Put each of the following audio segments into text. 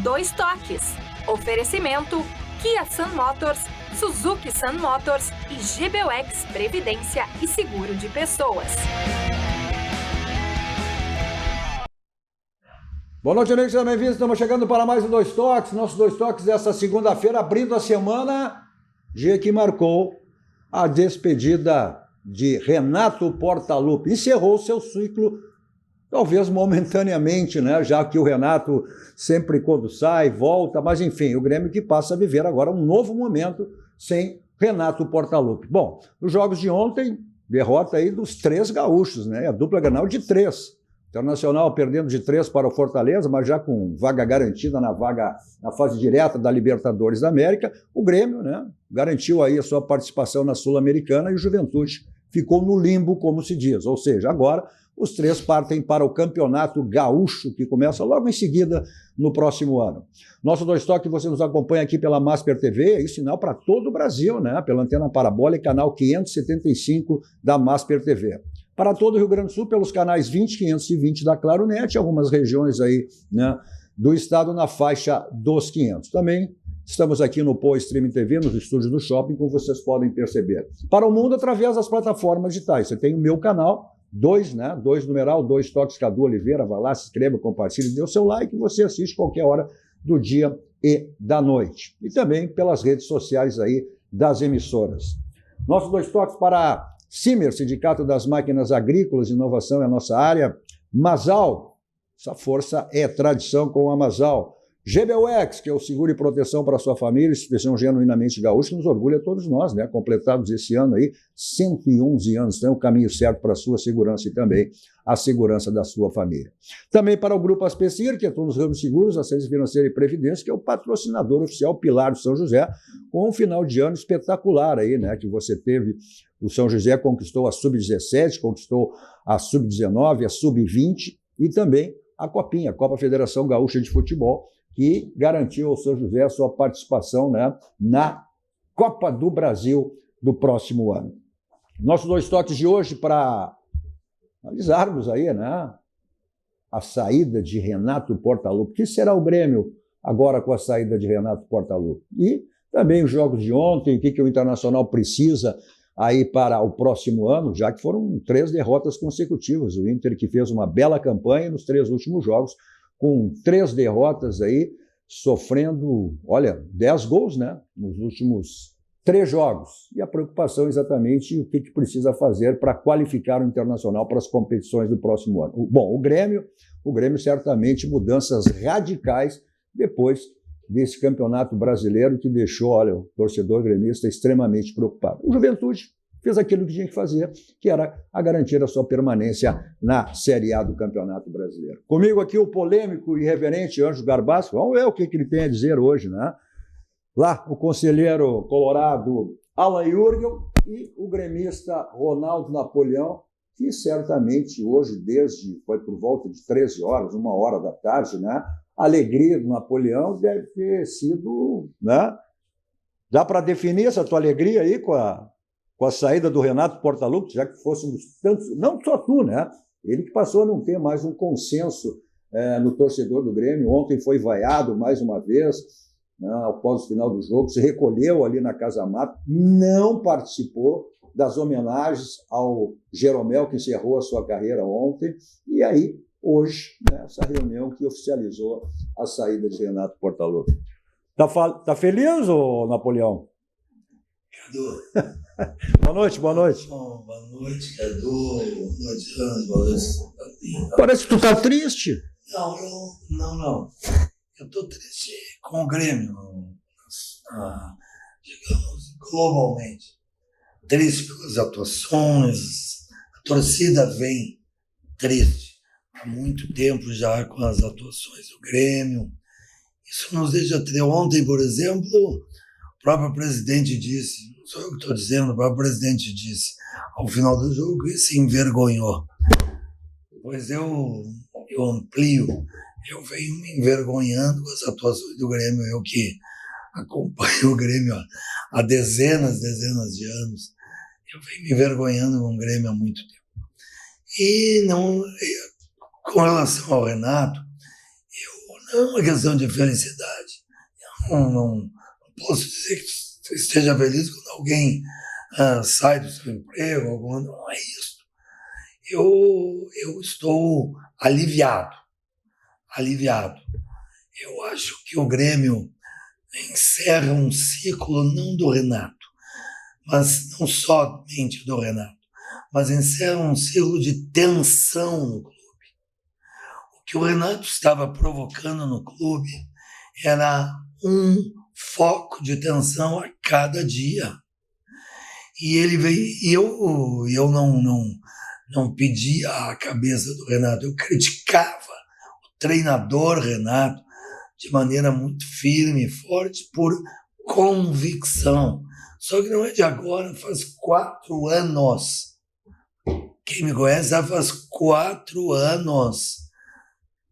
Dois Toques. Oferecimento Kia Sun Motors, Suzuki Sun Motors e GBUX Previdência e Seguro de Pessoas. Boa noite, amigos, sejam bem-vindos. Estamos chegando para mais um Dois Toques. Nossos Dois Toques dessa segunda-feira, abrindo a semana, dia que marcou a despedida de Renato Portaluppi. Encerrou seu ciclo, talvez momentaneamente, né? Já que o Renato sempre quando sai, volta, mas enfim, o Grêmio que passa a viver agora um novo momento sem Renato Portaluppi. Bom, nos jogos de ontem, derrota aí dos 3 gaúchos, né? A dupla Grenal de 3. Internacional perdendo de 3 para o Fortaleza, mas já com vaga garantida na fase direta da Libertadores da América. O Grêmio, né, garantiu aí a sua participação na Sul-Americana e o Juventude ficou no limbo, como se diz. Ou seja, agora os 3 partem para o Campeonato Gaúcho, que começa logo em seguida no próximo ano. Nosso Dois Toques, você nos acompanha aqui pela Masper TV, e sinal para todo o Brasil, né, pela antena parabólica, canal 575 da Masper TV. Para todo o Rio Grande do Sul, pelos canais 20, 520 da Claro Net, algumas regiões aí, né, do estado na faixa dos 500. Também estamos aqui no Pô Streaming TV, nos estúdios do Shopping, como vocês podem perceber. Para o mundo, através das plataformas digitais. Você tem o meu canal, 2 numeral, 2 Toques, Cadu Oliveira, vai lá, se inscreva, compartilhe, dê o seu like, você assiste qualquer hora do dia e da noite. E também pelas redes sociais aí das emissoras. Nossos Dois Toques para Simer, Sindicato das Máquinas Agrícolas, inovação é a nossa área. Masal, essa força é tradição com a Masal. GBUX, que é o seguro e proteção para a sua família, instituição genuinamente gaúcha, que nos orgulha a todos nós, né? Completados esse ano aí, 111 anos, tem o caminho certo para a sua segurança e também a segurança da sua família. Também para o Grupo Aspecir, que atua nos ramos seguros, assistência financeira e previdência, que é o patrocinador oficial Pilar do São José, com um final de ano espetacular aí, né? Que você teve. O São José conquistou a Sub-17, conquistou a Sub-19, a Sub-20 e também a Copinha, a Copa Federação Gaúcha de Futebol, que garantiu ao São José a sua participação, né, na Copa do Brasil do próximo ano. Nossos Dois Toques de hoje para analisarmos aí, né, a saída de Renato Portaluppi. O que será o Grêmio agora com a saída de Renato Portaluppi? E também os jogos de ontem, o que o Internacional precisa aí para o próximo ano, já que foram 3 derrotas consecutivas. O Inter que fez uma bela campanha nos 3 últimos jogos, com 3 derrotas aí, sofrendo, 10 gols, né, nos últimos 3 jogos. E a preocupação é exatamente o que precisa fazer para qualificar o Internacional para as competições do próximo ano. Bom, o Grêmio certamente mudanças radicais depois desse campeonato brasileiro que deixou, o torcedor gremista extremamente preocupado. O Juventude fez aquilo que tinha que fazer, que era a garantir a sua permanência na Série A do Campeonato Brasileiro. Comigo aqui o polêmico e irreverente Anjo Garbasco. Vamos ver o que ele tem a dizer hoje, né? Lá, o conselheiro colorado Alan Jurgel e o gremista Ronaldo Napoleão, que certamente hoje, foi por volta de 13 horas, 1 hora da tarde, né? A alegria do Napoleão deve ter sido, né? Dá para definir essa tua alegria aí com a saída do Renato Portaluppi, já que fôssemos tantos, não só tu, né? Ele que passou a não ter mais um consenso no torcedor do Grêmio. Ontem foi vaiado mais uma vez, né, após o final do jogo, se recolheu ali na Casa Mata, não participou das homenagens ao Jeromel, que encerrou a sua carreira ontem, e aí, hoje, né, essa reunião que oficializou a saída de Renato Portaluppi. Tá feliz, ô Napoleão? Cadu. Boa noite. Boa noite, Cadu. Boa noite, Hans. Boa noite. Parece que tu tá triste. Não. Eu estou triste com o Grêmio, digamos, globalmente. Triste pelas atuações. A torcida vem triste há muito tempo já com as atuações do Grêmio. Isso nos deixa triste. Ontem, por exemplo, o próprio presidente disse, não sou eu que estou dizendo, o próprio presidente disse, ao final do jogo, que se envergonhou. Pois eu amplio, eu venho me envergonhando com as atuações do Grêmio, eu que acompanho o Grêmio há dezenas de anos, eu venho me envergonhando com o Grêmio há muito tempo. E com relação ao Renato, não é uma questão de felicidade. Eu não posso dizer que esteja feliz quando alguém sai do seu emprego, não é isso. Eu estou aliviado. Eu acho que o Grêmio encerra um ciclo não do Renato, mas não somente do Renato, mas encerra um ciclo de tensão no clube. O que o Renato estava provocando no clube era um foco de tensão a cada dia. E ele veio, e eu não pedia a cabeça do Renato, eu criticava o treinador Renato de maneira muito firme e forte por convicção. Só que não é de agora, faz 4 anos. Quem me conhece já faz 4 anos.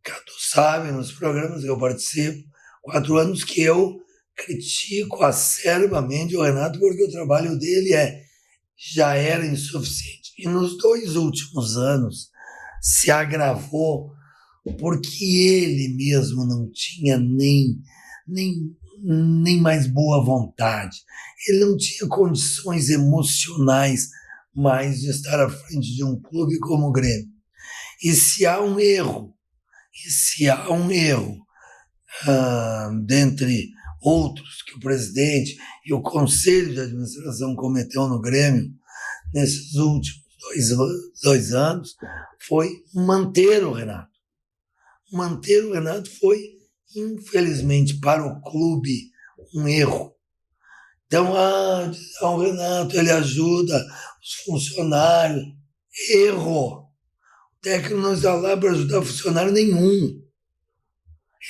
Cadu sabe, nos programas que eu participo, 4 anos que eu critico acerbamente o Renato porque o trabalho dele já era insuficiente. E nos 2 últimos anos se agravou porque ele mesmo não tinha nem mais boa vontade. Ele não tinha condições emocionais mais de estar à frente de um clube como o Grêmio. E se há um erro, dentre outros que o presidente e o conselho de administração cometeu no Grêmio nesses últimos 2 anos, foi manter o Renato. Manter o Renato foi, infelizmente, para o clube, um erro. Então, o Renato, ele ajuda os funcionários. Erro. O técnico não está lá para ajudar funcionário nenhum.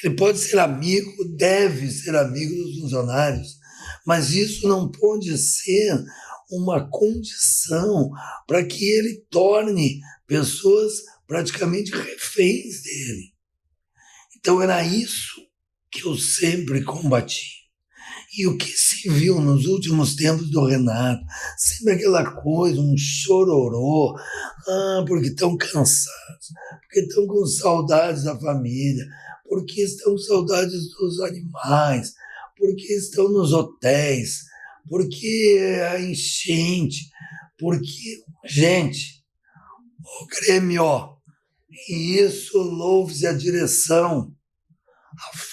Ele pode ser amigo, deve ser amigo dos funcionários, mas isso não pode ser uma condição para que ele torne pessoas praticamente reféns dele. Então era isso que eu sempre combati. E o que se viu nos últimos tempos do Renato, sempre aquela coisa, um chororô, porque estão cansados, porque estão com saudades da família, porque estão com saudades dos animais, porque estão nos hotéis, porque a enchente, porque, gente, o Grêmio, e isso louve-se a direção,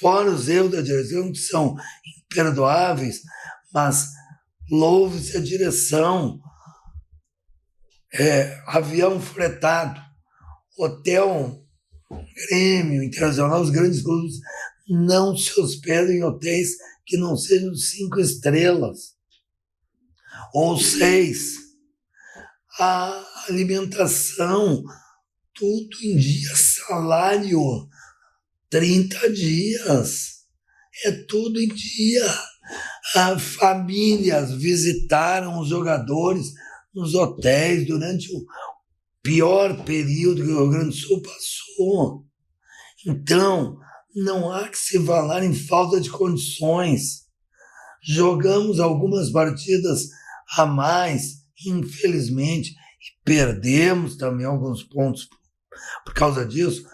fora os erros da direção que são imperdoáveis, mas louve-se a direção, avião fretado, hotel, Grêmio, Internacional, os grandes clubes não se hospedam em hotéis que não sejam 5 estrelas ou 6. A alimentação, tudo em dia, salário, 30 dias, é tudo em dia. Famílias visitaram os jogadores nos hotéis durante o pior período que o Rio Grande do Sul passou. Então, não há que se falar em falta de condições. Jogamos algumas partidas a mais, infelizmente, e perdemos também alguns pontos por causa disso,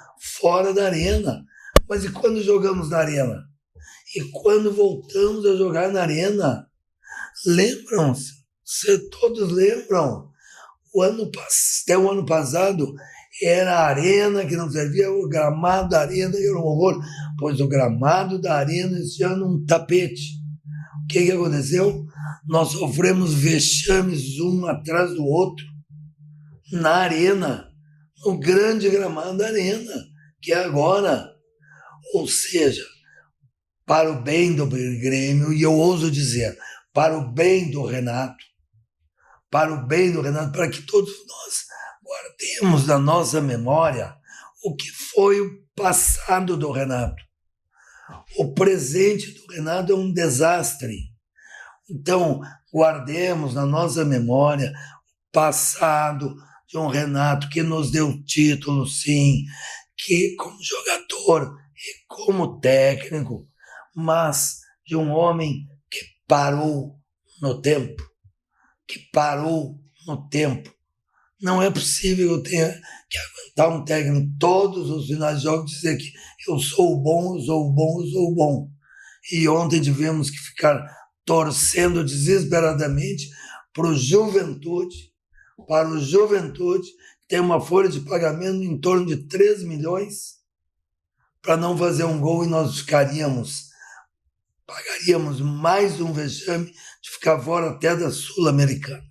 fora da arena. Mas e quando jogamos na arena? E quando voltamos a jogar na arena? Lembram-se? Todos lembram? Até o ano passado era a arena que não servia, o gramado da arena que era um horror, pois o gramado da arena esse ano um tapete. O que aconteceu? Nós sofremos vexames um atrás do outro na arena, no grande gramado da arena, que é agora. Ou seja, para o bem do Grêmio, e eu ouso dizer, para o bem do Renato, para que todos nós guardemos na nossa memória o que foi o passado do Renato. O presente do Renato é um desastre. Então, guardemos na nossa memória o passado de um Renato que nos deu título, sim, que como jogador e como técnico, mas de um homem que parou no tempo. Não é possível que eu tenha que escutar um técnico todos os finais de jogo dizer que eu sou bom, eu sou bom, eu sou bom. E ontem tivemos que ficar torcendo desesperadamente para o Juventude, que tem uma folha de pagamento em torno de 3 milhões, para não fazer um gol, e nós pagaríamos mais um vexame de ficar fora até da Sul-Americana.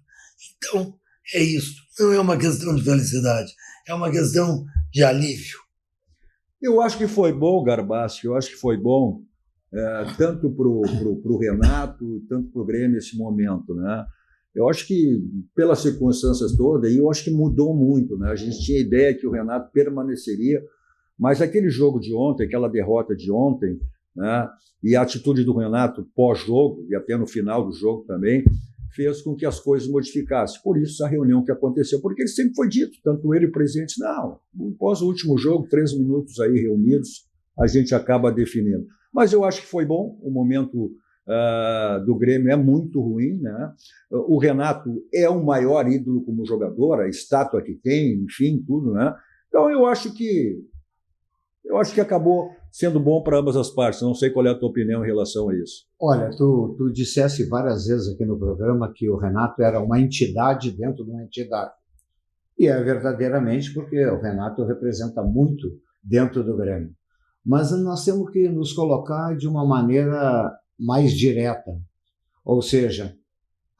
Então, é isso. Não é uma questão de felicidade, é uma questão de alívio. Eu acho que foi bom, Garbassi, eu acho que foi bom, tanto para o Renato, tanto para o Grêmio esse momento, né? Eu acho que, pelas circunstâncias todas, eu acho que mudou muito, né? A gente tinha a ideia que o Renato permaneceria, mas aquele jogo de ontem, aquela derrota de ontem, né, e a atitude do Renato pós-jogo, e até no final do jogo também, fez com que as coisas modificassem. Por isso, a reunião que aconteceu, porque ele sempre foi dito, tanto ele e o presidente, não, após o último jogo, 3 minutos aí reunidos, a gente acaba definindo. Mas eu acho que foi bom, o momento do Grêmio é muito ruim, né? O Renato é o maior ídolo como jogador, a estátua que tem, enfim, tudo, né? Então eu acho que acabou sendo bom para ambas as partes. Não sei qual é a tua opinião em relação a isso. Olha, tu disseste várias vezes aqui no programa que o Renato era uma entidade dentro de uma entidade. E é verdadeiramente, porque o Renato representa muito dentro do Grêmio. Mas nós temos que nos colocar de uma maneira mais direta. Ou seja,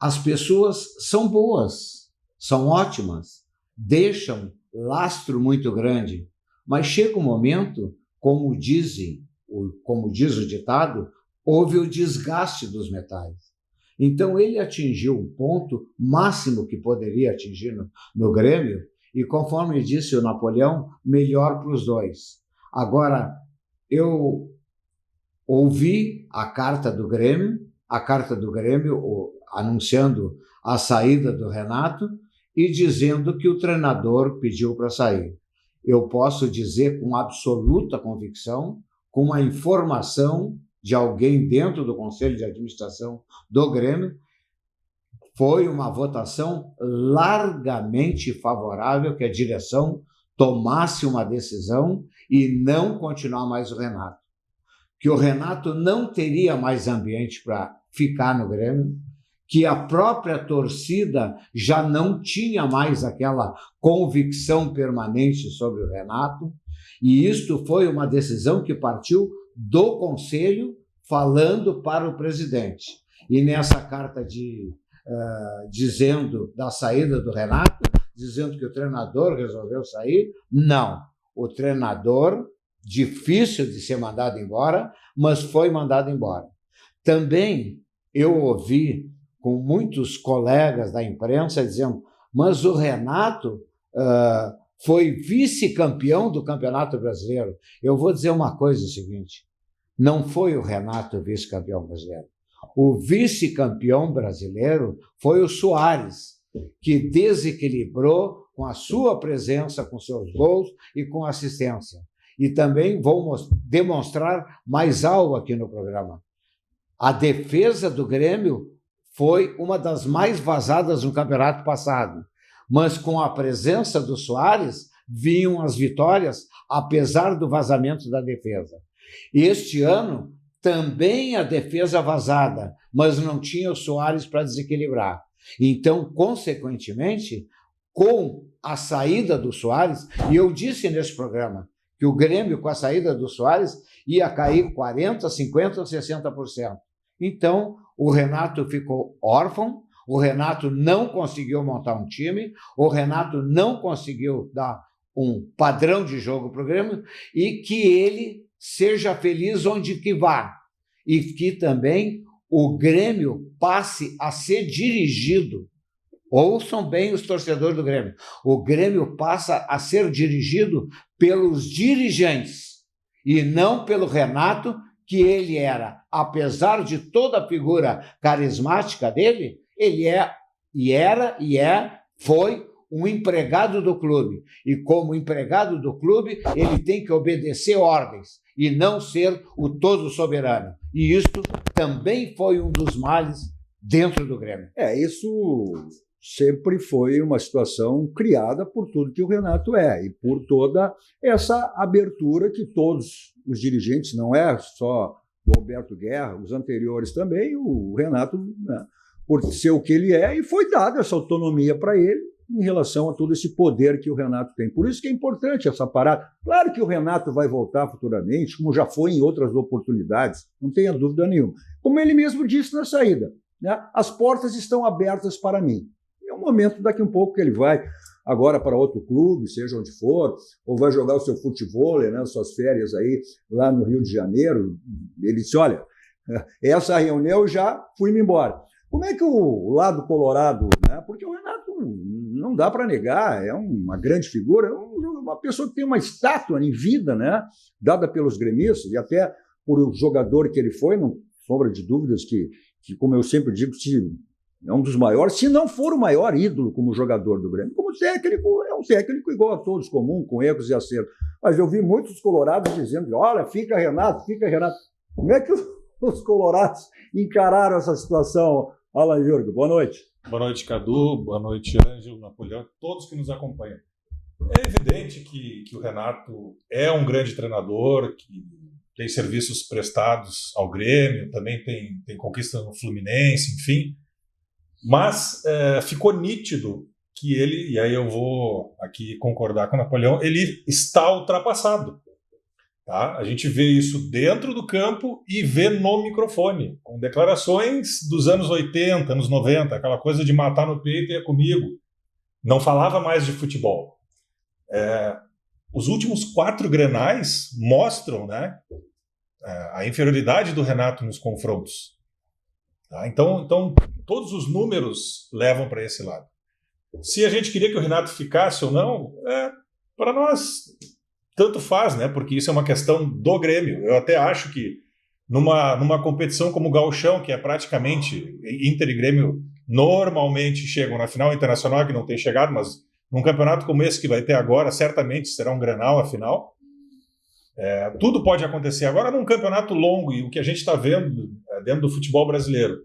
as pessoas são boas, são ótimas, deixam lastro muito grande, mas chega um momento, como diz o ditado, houve o desgaste dos metais. Então ele atingiu um ponto máximo que poderia atingir no Grêmio, e conforme disse o Napoleão, melhor para os dois. Agora, eu ouvi a carta do Grêmio anunciando a saída do Renato e dizendo que o treinador pediu para sair. Eu posso dizer com absoluta convicção, com uma informação de alguém dentro do Conselho de Administração do Grêmio, foi uma votação largamente favorável que a direção tomasse uma decisão e não continuar mais o Renato. Que o Renato não teria mais ambiente para ficar no Grêmio, que a própria torcida já não tinha mais aquela convicção permanente sobre o Renato, e isto foi uma decisão que partiu do Conselho falando para o presidente. E nessa carta dizendo da saída do Renato, dizendo que o treinador resolveu sair, não. O treinador, difícil de ser mandado embora, mas foi mandado embora. Também eu ouvi com muitos colegas da imprensa dizendo, mas o Renato foi vice-campeão do Campeonato Brasileiro. Eu vou dizer uma coisa, o seguinte, não foi o Renato vice-campeão brasileiro. O vice-campeão brasileiro foi o Soares, que desequilibrou com a sua presença, com seus gols e com assistência. E também vou demonstrar mais algo aqui no programa. A defesa do Grêmio foi uma das mais vazadas no campeonato passado, mas com a presença do Soares vinham as vitórias, apesar do vazamento da defesa. Este ano também a defesa vazada, mas não tinha o Soares para desequilibrar. Então, consequentemente, com a saída do Soares, e eu disse nesse programa que o Grêmio, com a saída do Soares, ia cair 40%, 50% ou 60%. Então, o Renato ficou órfão, o Renato não conseguiu montar um time, o Renato não conseguiu dar um padrão de jogo para o Grêmio, e que ele seja feliz onde que vá. E que também o Grêmio passe a ser dirigido. Ouçam bem os torcedores do Grêmio. O Grêmio passa a ser dirigido pelos dirigentes e não pelo Renato, que ele era, apesar de toda a figura carismática dele, ele foi um empregado do clube. E como empregado do clube, ele tem que obedecer ordens e não ser o todo soberano. E isso também foi um dos males dentro do Grêmio. Isso sempre foi uma situação criada por tudo que o Renato é e por toda essa abertura que todos os dirigentes, não é só do Alberto Guerra, os anteriores também, o Renato, né, por ser o que ele é, e foi dada essa autonomia para ele em relação a todo esse poder que o Renato tem. Por isso que é importante essa parada. Claro que o Renato vai voltar futuramente, como já foi em outras oportunidades, não tenha dúvida nenhuma. Como ele mesmo disse na saída, né, as portas estão abertas para mim. É um momento daqui um pouco que ele vai agora para outro clube, seja onde for, ou vai jogar o seu futebol, né, suas férias aí lá no Rio de Janeiro. Ele disse, olha, essa reunião eu já fui-me embora. Como é que o lado colorado, né, porque o Renato não dá para negar, é uma grande figura, é uma pessoa que tem uma estátua em vida, né, dada pelos gremistas, e até por o jogador que ele foi, não sombra de dúvidas que como eu sempre digo, é um dos maiores, se não for o maior ídolo como jogador do Grêmio. Como técnico, é um técnico igual a todos, comum, com erros e acertos. Mas eu vi muitos colorados dizendo, olha, fica Renato. Como é que os colorados encararam essa situação, Alan Jürgen? Boa noite. Boa noite, Cadu. Boa noite, Ângelo, Napoleão, todos que nos acompanham. É evidente que o Renato é um grande treinador, que tem serviços prestados ao Grêmio, também tem conquista no Fluminense, enfim. Mas ficou nítido que ele, e aí eu vou aqui concordar com o Napoleão, ele está ultrapassado. Tá? A gente vê isso dentro do campo e vê no microfone, com declarações dos anos 80, anos 90, aquela coisa de matar no peito e é comigo. Não falava mais de futebol. Os últimos 4 Grenais mostram, né, a inferioridade do Renato nos confrontos. Tá? Então, todos os números levam para esse lado. Se a gente queria que o Renato ficasse ou não, para nós tanto faz, né? Porque isso é uma questão do Grêmio. Eu até acho que numa competição como o Gauchão, que é praticamente Inter e Grêmio normalmente chegam na final internacional, que não tem chegado, mas num campeonato como esse que vai ter agora, certamente será um Grenal a final. Tudo pode acontecer. Agora, num campeonato longo, e o que a gente está vendo dentro do futebol brasileiro,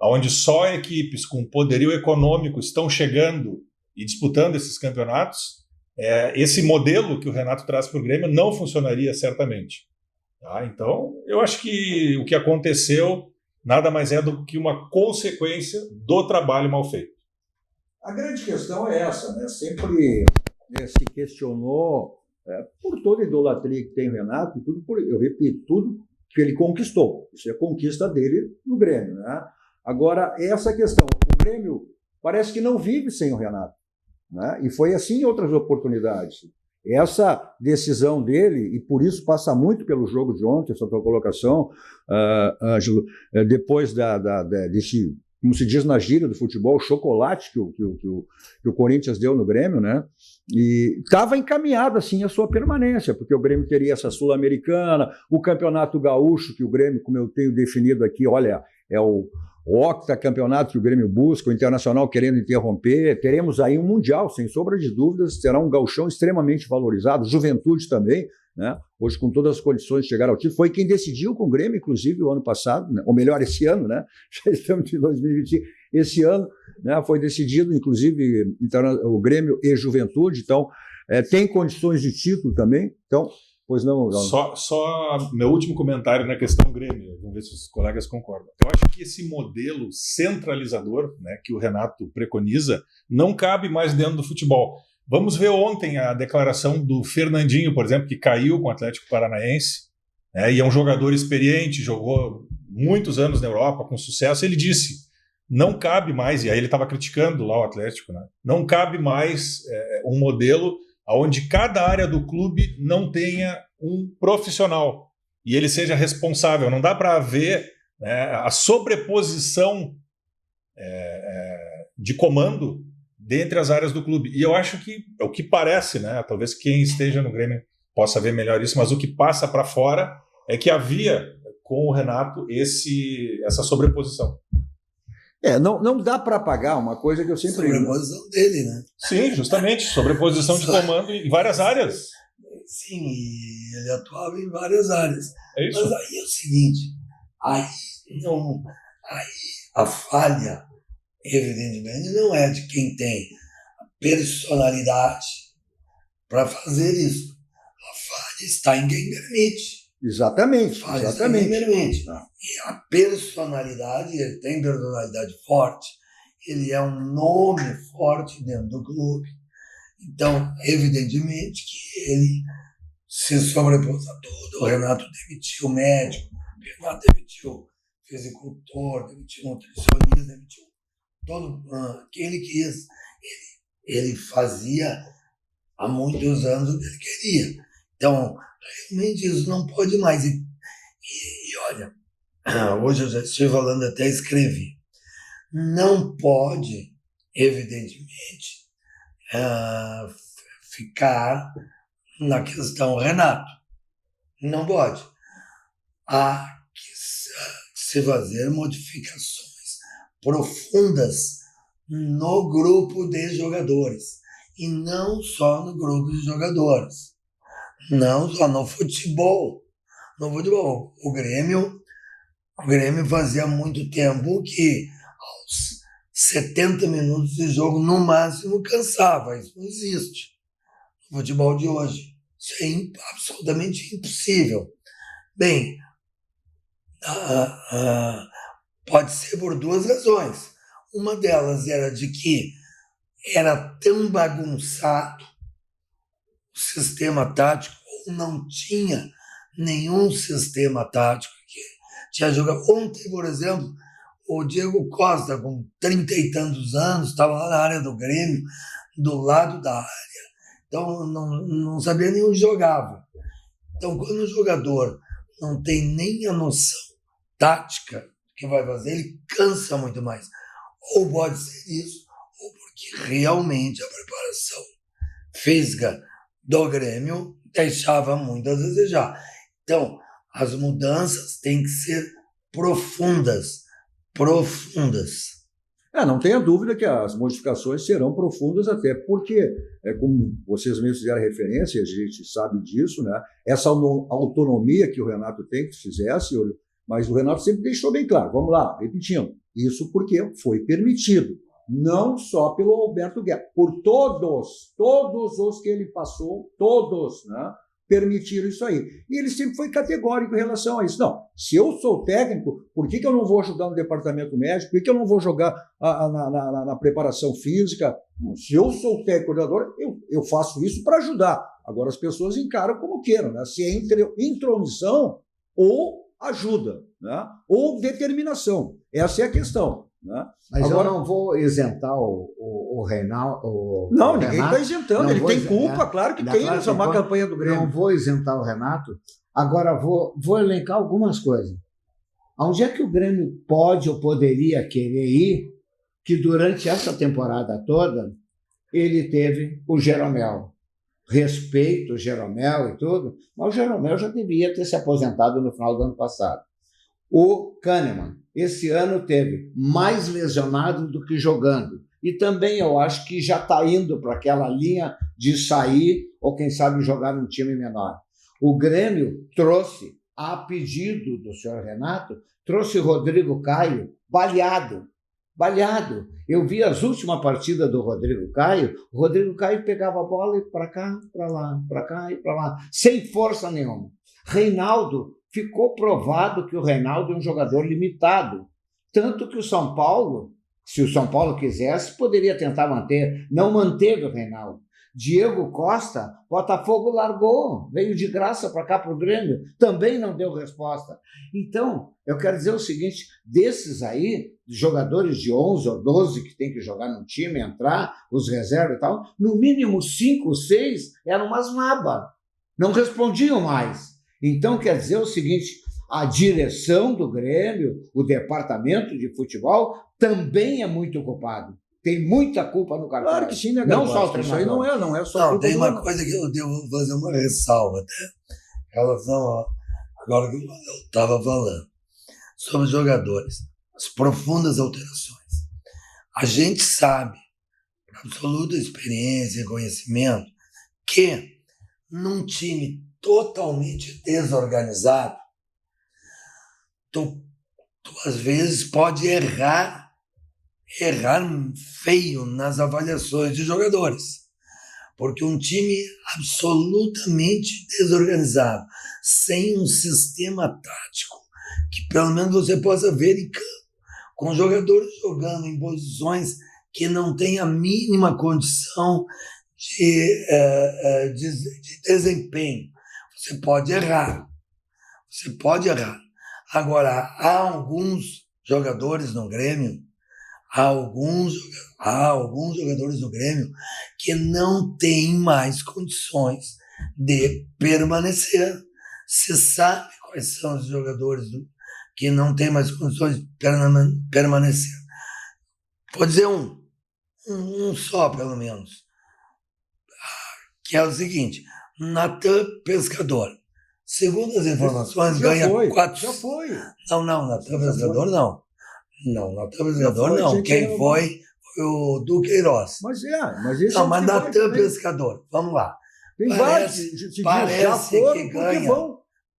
onde só equipes com poderio econômico estão chegando e disputando esses campeonatos, esse modelo que o Renato traz para o Grêmio não funcionaria certamente. Tá? Então, eu acho que o que aconteceu nada mais é do que uma consequência do trabalho mal feito. A grande questão é essa, né? Sempre se questionou por toda a idolatria que tem o Renato, eu repito, tudo que ele conquistou. Isso é conquista dele no Grêmio. Né? Agora, essa questão, o Grêmio parece que não vive sem o Renato. Né? E foi assim em outras oportunidades. Essa decisão dele, e por isso passa muito pelo jogo de ontem, essa tua colocação, Ângelo, depois desse, como se diz na gíria do futebol, chocolate que o Corinthians deu no Grêmio, né? E estava encaminhada assim a sua permanência, porque o Grêmio teria essa Sul-Americana, o Campeonato Gaúcho, que o Grêmio, como eu tenho definido aqui, olha, é o octacampeonato que o Grêmio busca, o Internacional querendo interromper, teremos aí um Mundial, sem sombra de dúvidas, será um gauchão extremamente valorizado, Juventude também, né? Hoje com todas as condições de chegar ao título, foi quem decidiu com o Grêmio, inclusive o ano passado, né? Ou melhor, esse ano, né? Já estamos em 2020, esse ano, né? Foi decidido, inclusive, o Grêmio e Juventude, então tem condições de título também, então... Pois não. Só meu último comentário na questão Grêmio, vamos ver se os colegas concordam. Eu acho que esse modelo centralizador, né, que o Renato preconiza não cabe mais dentro do futebol. Vamos ver ontem a declaração do Fernandinho, por exemplo, que caiu com o Atlético Paranaense, né, e é um jogador experiente, jogou muitos anos na Europa com sucesso. Ele disse, não cabe mais, e aí ele estava criticando lá o Atlético, né, não cabe mais um modelo onde cada área do clube não tenha um profissional e ele seja responsável. Não dá para haver, né, a sobreposição de comando dentre as áreas do clube. E eu acho que é o que parece, né, talvez quem esteja no Grêmio possa ver melhor isso, mas o que passa para fora é que havia com o Renato essa sobreposição. Não dá para apagar uma coisa que eu sempre... Sobreposição dele, né? Sim, justamente. Sobreposição de comando em várias áreas. Sim, e ele atuava em várias áreas. É isso. Mas aí é o seguinte, aí a falha evidentemente, não é de quem tem a personalidade para fazer isso. A falha está em quem permite. Exatamente, Falha está em exatamente. quem permite. E a personalidade, ele tem personalidade forte, ele é um nome forte dentro do clube. Então, evidentemente que ele se sobrepôs a tudo. O Renato demitiu o médico, o Renato demitiu o fisicultor, demitiu o nutricionista, demitiu todo quem ele quis. Ele fazia há muitos anos o que ele queria. Então, realmente isso não pode mais. E olha, hoje eu já estive falando, até escrevi. Não pode, evidentemente, ficar na questão Renato. Não pode. Há que se fazer modificações profundas no grupo de jogadores. E não só no grupo de jogadores. Não só no futebol. No futebol. O Grêmio fazia muito tempo que aos 70 minutos de jogo, no máximo, cansava. Isso não existe no futebol de hoje. Isso é absolutamente impossível. Bem, pode ser por duas razões. Uma delas era de que era tão bagunçado o sistema tático, ou não tinha nenhum sistema tático que tinha jogado. Ontem, por exemplo, o Diego Costa, com 30 e tantos anos, estava lá na área do Grêmio, do lado da área. Então, não sabia nem onde jogava. Então, quando o jogador não tem nem a noção tática que vai fazer, ele cansa muito mais. Ou pode ser isso, ou porque realmente a preparação física do Grêmio deixava muito a desejar. Então, as mudanças têm que ser profundas. Não tenha dúvida que as modificações serão profundas, até porque, como vocês mesmos fizeram referência, a gente sabe disso, né? Essa autonomia que o Renato tem que fizesse, mas o Renato sempre deixou bem claro, vamos lá, repetindo, isso porque foi permitido, não só pelo Alberto Guerra, por todos os que ele passou, todos, né? Permitiram isso aí. E ele sempre foi categórico em relação a isso. Não, se eu sou técnico, por que eu não vou ajudar no departamento médico? Por que eu não vou jogar na preparação física? Se eu sou técnico coordenador, eu faço isso para ajudar. Agora as pessoas encaram como queiram, né? Se é intromissão ou ajuda, né? Ou determinação. Essa é a questão. Né? Mas agora, eu não vou isentar o Reinaldo. Não, ninguém está isentando, ele tem culpa, claro que tem nessa má campanha do Grêmio. Não vou isentar o Renato, agora vou elencar algumas coisas. Onde é que o Grêmio pode ou poderia querer ir, que durante essa temporada toda ele teve o Jeromel? Respeito o Jeromel e tudo, mas o Jeromel já devia ter se aposentado no final do ano passado. O Kahneman, esse ano teve mais lesionado do que jogando. E também eu acho que já está indo para aquela linha de sair ou, quem sabe, jogar num time menor. O Grêmio trouxe, a pedido do senhor Renato, trouxe o Rodrigo Caio baleado. Eu vi as últimas partidas do Rodrigo Caio, o Rodrigo Caio pegava a bola e para cá, para lá, para cá e para lá, sem força nenhuma. Reinaldo, ficou provado que o Reinaldo é um jogador limitado. Tanto que o São Paulo, se o São Paulo quisesse, poderia tentar manter. Não manteve o Reinaldo. Diego Costa, Botafogo largou, veio de graça para cá para o Grêmio, também não deu resposta. Então, eu quero dizer o seguinte, desses aí, jogadores de 11 ou 12 que tem que jogar no time, entrar, os reservas e tal, no mínimo 5, 6 eram umas mabas, não respondiam mais. Então, quer dizer o seguinte, a direção do Grêmio, o departamento de futebol, também é muito culpado. Tem muita culpa no cartão. Claro que sim, né, não só o treinador. Isso aí não é só culpa. Tem uma coisa que eu devo fazer uma ressalva até, em relação agora que eu estava falando, sobre os jogadores, as profundas alterações. A gente sabe, por absoluta experiência e conhecimento, que num time totalmente desorganizado, tu às vezes pode errar errar feio nas avaliações de jogadores. Porque um time absolutamente desorganizado, sem um sistema tático, que pelo menos você possa ver em campo, com jogadores jogando em posições que não têm a mínima condição de desempenho. Você pode errar. Agora, há alguns jogadores no Grêmio, há alguns jogadores no Grêmio que não têm mais condições de permanecer. Você sabe quais são os jogadores que não têm mais condições de permanecer? Pode dizer um só, pelo menos. Que é o seguinte: Natan Pescador. Segundo as informações, ganha 4... Já foi. Não, Natan Pescador não. Não, Natan Pescador não. Quem foi o Duqueiroz. Mas esse não, mas Natan Pescador. Vamos lá. Tem vários. Parece que ganha.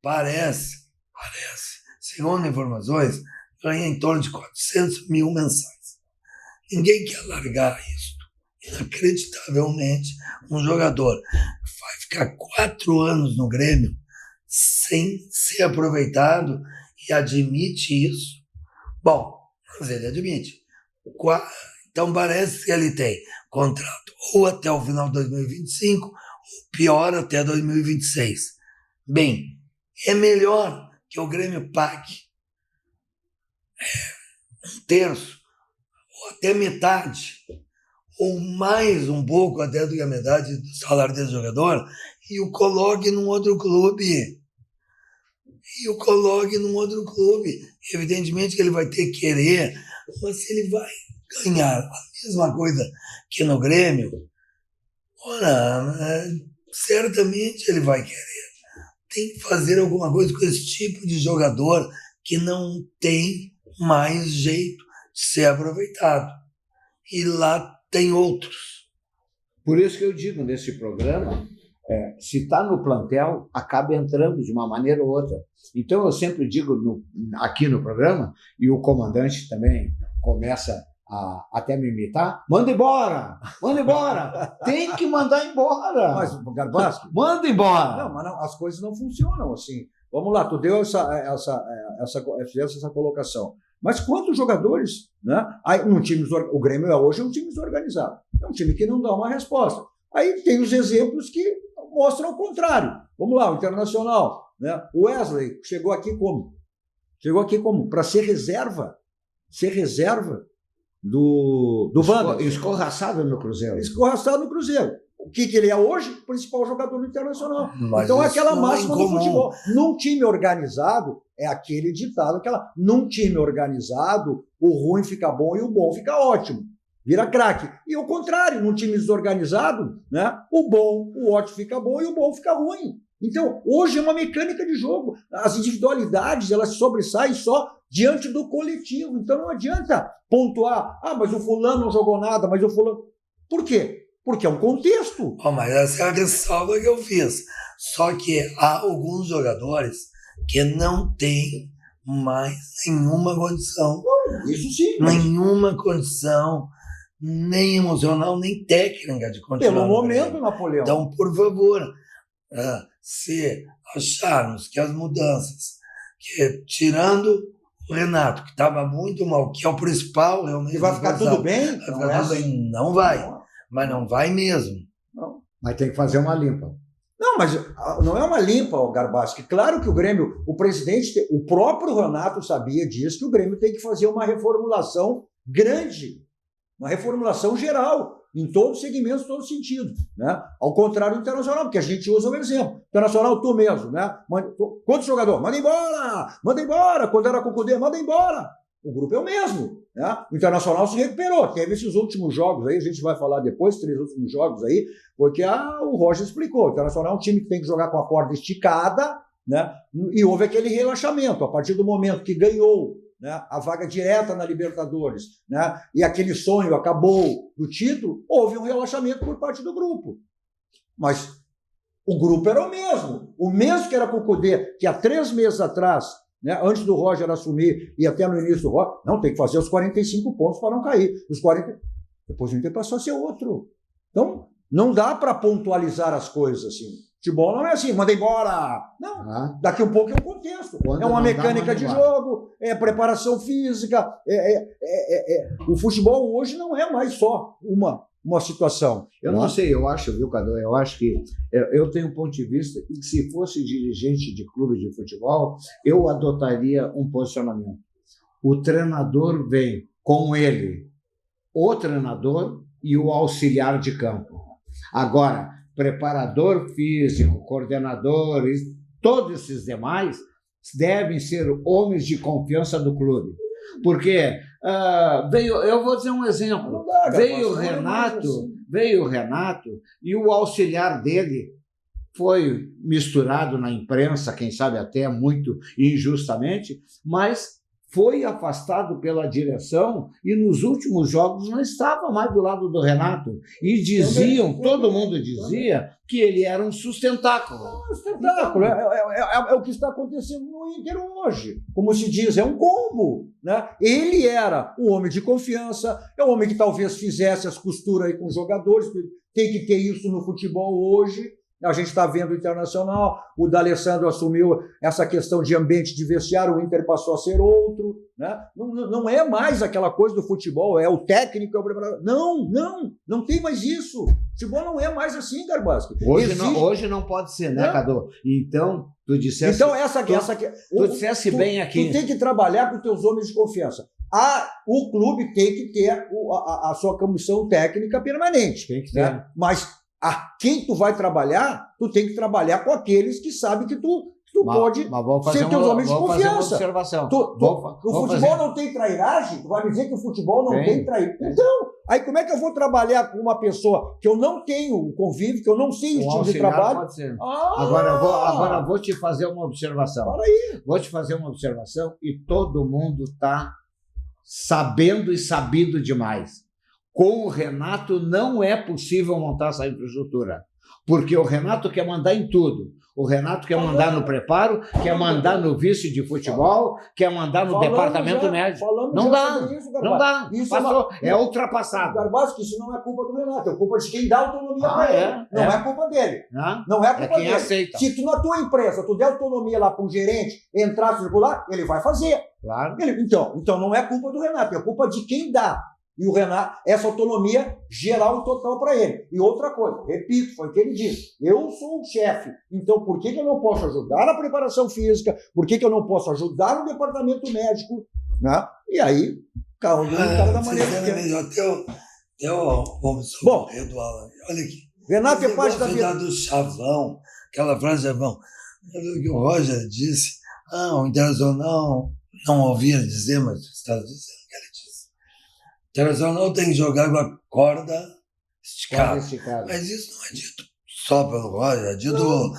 Parece. Segundo informações, ganha em torno de 400 mil mensais. Ninguém quer largar isso. Inacreditavelmente, um jogador que vai ficar 4 anos no Grêmio sem ser aproveitado e admite isso. Bom, mas ele admite. Então parece que ele tem contrato ou até o final de 2025, ou pior, até 2026. Bem, é melhor que o Grêmio pague 1/3, ou até metade, ou mais um pouco até do que a metade do salário desse jogador, e o coloque num outro clube. Evidentemente que ele vai ter que querer, mas se ele vai ganhar a mesma coisa que no Grêmio, certamente ele vai querer. Tem que fazer alguma coisa com esse tipo de jogador que não tem mais jeito de ser aproveitado. E lá tem outros. Por isso que eu digo nesse programa, se está no plantel, acaba entrando de uma maneira ou outra. Então eu sempre digo aqui no programa, e o comandante também começa a até me imitar, manda embora, tem que mandar embora. Mas, Garbaschi, manda embora. Não, mas não, as coisas não funcionam assim. Vamos lá, tu deu essa colocação. Mas quantos jogadores, né? Aí, o Grêmio hoje é um time desorganizado. É um time que não dá uma resposta. Aí tem os exemplos que mostram o contrário. Vamos lá, o Internacional, né? O Wesley chegou aqui como? Para ser reserva do Wander. Escorraçado no Cruzeiro. O que ele é hoje? O principal jogador do Internacional. Mas então é aquela não máxima do incomum. futebol. Num time organizado, é aquele ditado, num time organizado, o ruim fica bom e o bom fica ótimo. Vira craque. E o contrário, num time desorganizado, né, o ótimo fica bom e o bom fica ruim. Então, hoje é uma mecânica de jogo. As individualidades, elas sobressaem só diante do coletivo. Então não adianta pontuar, mas o fulano não jogou nada, mas o fulano... Por quê? Porque é um contexto. Mas essa é a ressalva que eu fiz. Só que há alguns jogadores que não têm mais nenhuma condição. Isso sim. Nenhuma condição, nem emocional, nem técnica de continuar. Pelo momento, Napoleão. Então, por favor, se acharmos que as mudanças, que tirando o Renato, que estava muito mal, que é o principal, realmente. E vai ficar tudo bem? Vai ficar tudo bem. Não vai. Mas não vai mesmo. Não. Mas tem que fazer uma limpa. Não, mas não é uma limpa, Garbaschi. Claro que o Grêmio, o presidente, o próprio Renato sabia disso, que o Grêmio tem que fazer uma reformulação grande, uma reformulação geral, em todos os segmentos, em todos os sentidos. Né? Ao contrário do Internacional, porque a gente usa o exemplo. Internacional, tu mesmo, né? Quantos jogadores? Manda embora! Quando era com o Cudê, manda embora! O grupo é o mesmo. Né? O Internacional se recuperou. Teve esses últimos jogos aí, a gente vai falar depois, 3 últimos jogos aí, porque o Roger explicou. O Internacional é um time que tem que jogar com a corda esticada, né? E houve aquele relaxamento. A partir do momento que ganhou, né, a vaga direta na Libertadores, né, e aquele sonho acabou do título, houve um relaxamento por parte do grupo. Mas o grupo era o mesmo que era com o Cudê, que há 3 meses atrás né? Antes do Roger assumir e até no início do Roger, não, tem que fazer os 45 pontos para não cair. Os 40... Depois o Inter passou a ser outro. Então, não dá para pontualizar as coisas assim. Futebol não é assim, manda embora. Não, daqui um pouco é um contexto. É uma mecânica de jogo, é preparação física. O futebol hoje não é mais só uma situação. Eu não sei, eu acho, viu, Cadu? Eu acho que eu tenho um ponto de vista que se fosse dirigente de clube de futebol, eu adotaria um posicionamento. O treinador vem com ele, o treinador e o auxiliar de campo. Agora, preparador físico, coordenadores, todos esses demais devem ser homens de confiança do clube. Porque eu vou dizer um exemplo. Veio o Renato e o auxiliar dele foi misturado na imprensa, quem sabe até muito injustamente, mas foi afastado pela direção e nos últimos jogos não estava mais do lado do Renato. E diziam, todo mundo dizia, que ele era um sustentáculo. Um sustentáculo. É o que está acontecendo no Inter hoje. Como se diz, é um combo, né? Ele era um homem de confiança, é um homem que talvez fizesse as costuras aí com os jogadores, tem que ter isso no futebol hoje. A gente está vendo o Internacional, o D'Alessandro assumiu essa questão de ambiente de vestiário, o Inter passou a ser outro, né? Não é mais aquela coisa do futebol, é o técnico, é o preparador. Não tem mais isso. Futebol não é mais assim, Garbaschi. Hoje não pode ser, né, Cadu? Então, tu dissesse... Então, tu dissesse bem aqui. Tu tem que trabalhar com os teus homens de confiança. O clube tem que ter a sua comissão técnica permanente. Tem que ter. Né? Mas quem tu vai trabalhar, tu tem que trabalhar com aqueles que sabem que tu pode ser teus homens de confiança. Uma observação. O futebol não tem trairagem? Tu vai me dizer que o futebol não tem trairagem? Então, aí como é que eu vou trabalhar com uma pessoa que eu não tenho convívio, que eu não sei o estilo de trabalho? Pode ser. Agora vou te fazer uma observação. Para aí. Vou te fazer uma observação e todo mundo está sabendo e sabido demais. Com o Renato não é possível montar essa infraestrutura, porque o Renato quer mandar em tudo. O Renato quer mandar no preparo, quer mandar no vice de futebol, quer mandar no departamento médico. Não dá. Isso passou, é ultrapassado. Garbaschi, isso não é culpa do Renato, é culpa de quem dá autonomia para ele. Não é culpa dele. Não é culpa dele. Aceita. Se tu, na tua empresa, tu der autonomia lá para um gerente entrar, circular, ele vai fazer. Claro. Então não é culpa do Renato, é culpa de quem dá. E o Renato, essa autonomia geral e total para ele. E outra coisa, repito, foi o que ele disse, eu sou o chefe, então por que eu não posso ajudar na preparação física? Por que eu não posso ajudar no departamento médico? Né? E aí, cada da maneira que quer. Bom, olha aqui. Renato é parte da vida. Do chavão, aquela frase chavão, que o Roger disse, o Internacional não ouvia dizer, mas estava dizendo que ele disse. O Internacional tem que jogar com a corda esticada. Mas isso não é dito só pelo Roger, é dito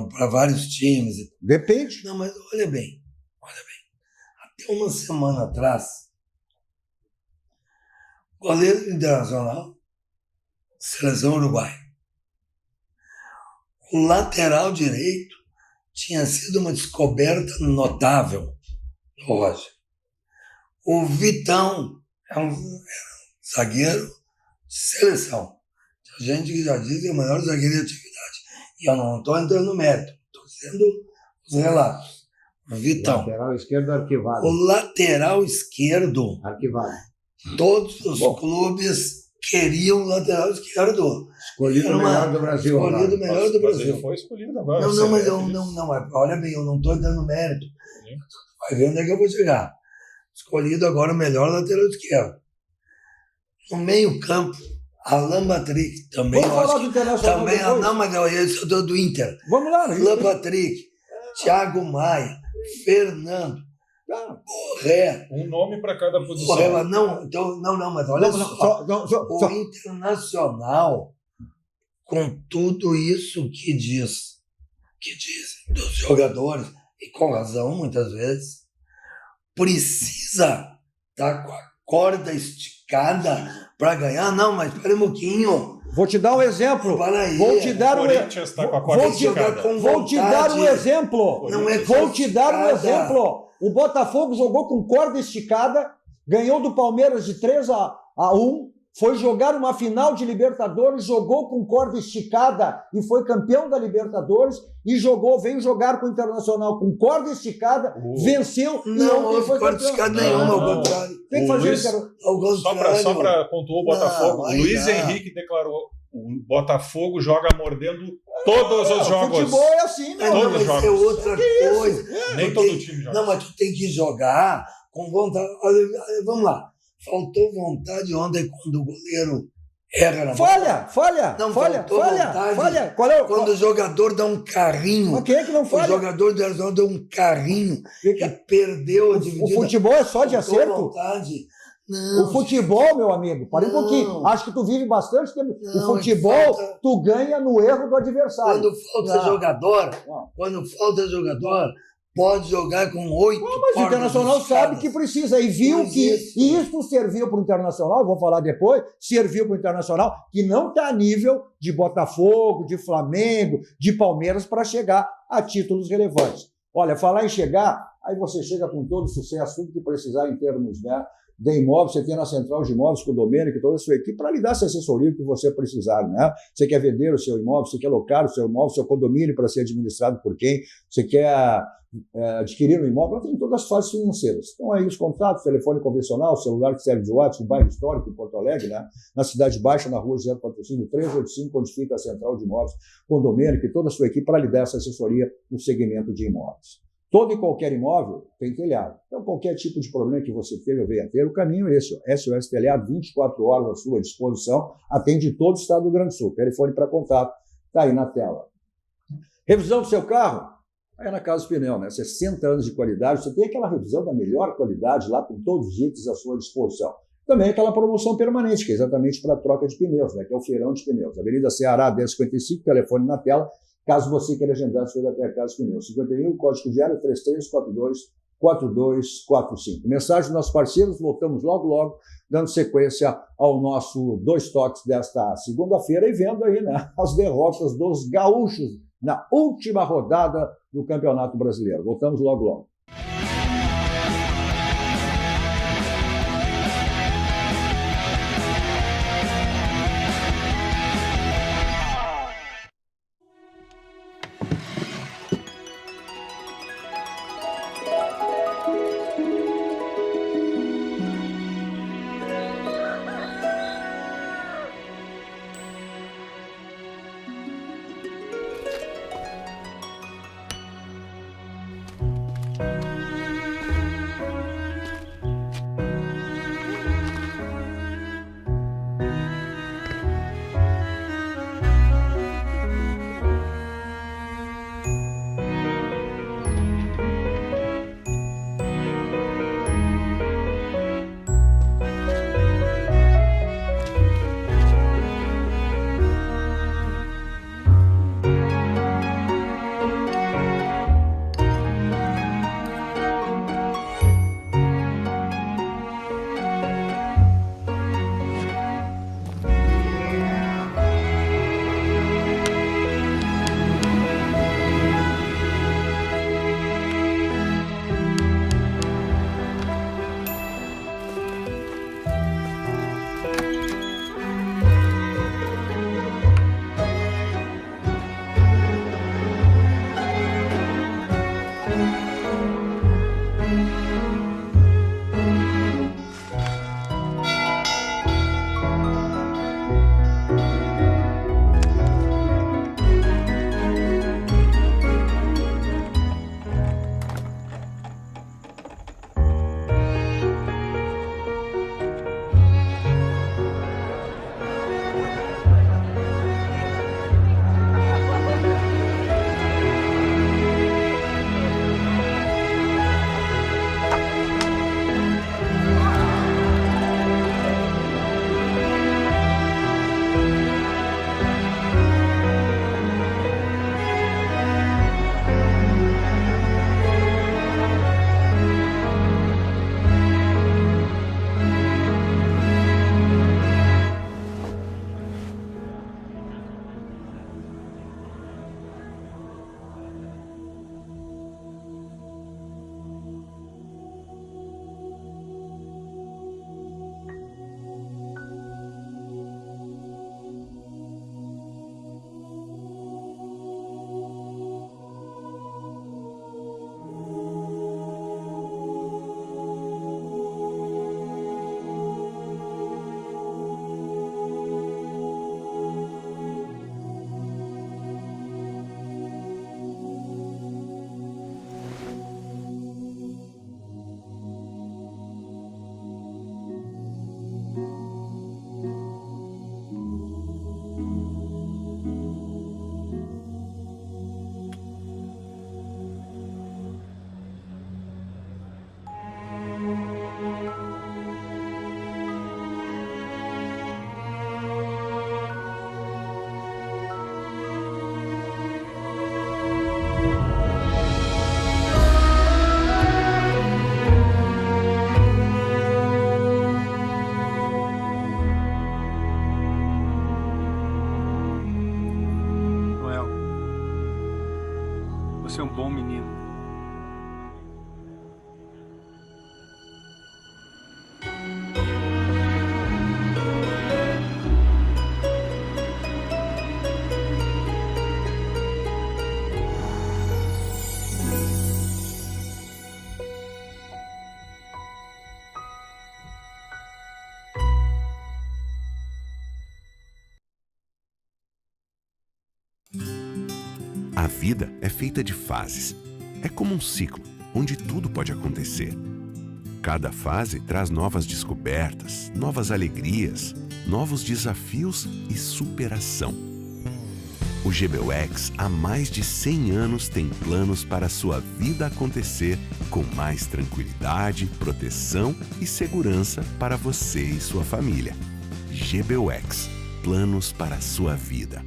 para vários times. Depende. Não, mas olha bem. Até uma semana atrás, goleiro do Internacional, seleção Uruguai. O lateral direito tinha sido uma descoberta notável do Roger. O Vitão é um zagueiro de seleção. Tem gente que já diz que é o melhor zagueiro de atividade. E eu não estou entrando no mérito, estou dizendo os relatos. O Vitão. Lateral esquerdo arquivado. O lateral esquerdo. Arquivado. Todos os clubes queriam o lateral esquerdo. Escolhido o melhor do Brasil. Escolhido o melhor do Brasil. Ele foi escolhido agora. Não, mas olha bem, eu não estou entrando no mérito. Vai ver onde é que eu vou chegar. Escolhido agora o melhor lateral esquerdo. No meio-campo, Alan Patrick também. Vamos falar do Internacional também, depois? não, mas eu sou do Inter. Vamos lá. Alan Patrick, Thiago Maia, Fernando, Borré. Um nome para cada posição. Borré, mas olha só. O Internacional, com tudo isso que dizem dos jogadores, e com razão muitas vezes, precisa estar com a corda esticada para ganhar. Não, mas espera um pouquinho. Vou te dar um exemplo. Paraí, Vou te dar O um Corinthians está com a corda Vou te- esticada. Vou te dar um exemplo. Não é Vou te dar um esticada. exemplo. O Botafogo jogou com corda esticada, ganhou do Palmeiras de 3-1, foi jogar uma final de Libertadores, jogou com corda esticada e foi campeão da Libertadores, e veio jogar com o Internacional com corda esticada, venceu e Não ontem houve foi corte campeão. escada nenhuma, ao Não. contrário. Tem que O fazer Luiz- isso, cara. Ao contrário. Só para pontuar o Botafogo, Não, aí Luiz não. Henrique declarou: o Botafogo joga mordendo todos os jogos. Futebol é assim, meu. Mas Todos não os vai ser jogos. outra coisa. Nem Tu todo tem- time joga. Não, mas tu tem que jogar com vontade. Olha, vamos lá. Faltou vontade ontem quando o goleiro erra na bola. Falha. Não, faltou vontade. Qual é o... Quando o jogador dá um carrinho, Mas quem é que não o falha? jogador do Arsenal deu um carrinho e perdeu a O dividida. futebol é só de Faltou acerto? vontade. Não, O futebol, meu amigo, para um Não. pouquinho. Acho que tu vive bastante tempo. Não, O futebol, falta- tu ganha no erro do adversário. quando falta Não. jogador, Não. pode jogar com 8 Não, mas o Internacional sabe que precisa e viu Mas que isso- isso serviu para o Internacional, vou falar depois, serviu para o Internacional, que não está a nível de Botafogo, de Flamengo, de Palmeiras para chegar a títulos relevantes. Olha, falar em chegar, aí você chega com todo sucesso, tudo que precisar em termos, né, de imóveis, você tem na Central de Imóveis com o Domênico e toda a sua equipe para lhe dar essa assessoria que você precisar, né? Você quer vender o seu imóvel, você quer locar o seu imóvel, seu condomínio para ser administrado por quem, você quer adquirir um imóvel, tem todas as fases financeiras. Então aí os contatos, telefone convencional, celular que serve de WhatsApp, no bairro histórico em Porto Alegre, né? Na Cidade Baixa, na rua José do Patrocínio 385, onde fica a Central de Imóveis com o Domênico e toda a sua equipe para lhe dar essa assessoria no segmento de imóveis. Todo e qualquer imóvel tem telhado. Então, qualquer tipo de problema que você teve ou venha a ter, o caminho é esse. Ó. SOS Telhado, 24 horas à sua disposição, atende todo o estado do Rio Grande do Sul. Telefone para contato está aí na tela. Revisão do seu carro? É na Casa Pneu, né? 60 anos de qualidade, você tem aquela revisão da melhor qualidade lá com todos os itens à sua disposição. Também aquela promoção permanente, que é exatamente para a troca de pneus, né? Que é o feirão de pneus. Avenida Ceará, 1055, telefone na tela, caso você queira agendar, você vai até a Casa Pneu. 51, código diário 3342-4245. Mensagem dos nossos parceiros, voltamos logo, dando sequência ao nosso Dois Toques desta segunda-feira e vendo aí, né, as derrotas dos gaúchos na última rodada do Campeonato Brasileiro. Voltamos logo. Você é um bom menino. A vida é feita de fases. É como um ciclo, onde tudo pode acontecer. Cada fase traz novas descobertas, novas alegrias, novos desafios e superação. O GBUX há mais de 100 anos tem planos para a sua vida acontecer com mais tranquilidade, proteção e segurança para você e sua família. GBUX, planos para a sua vida.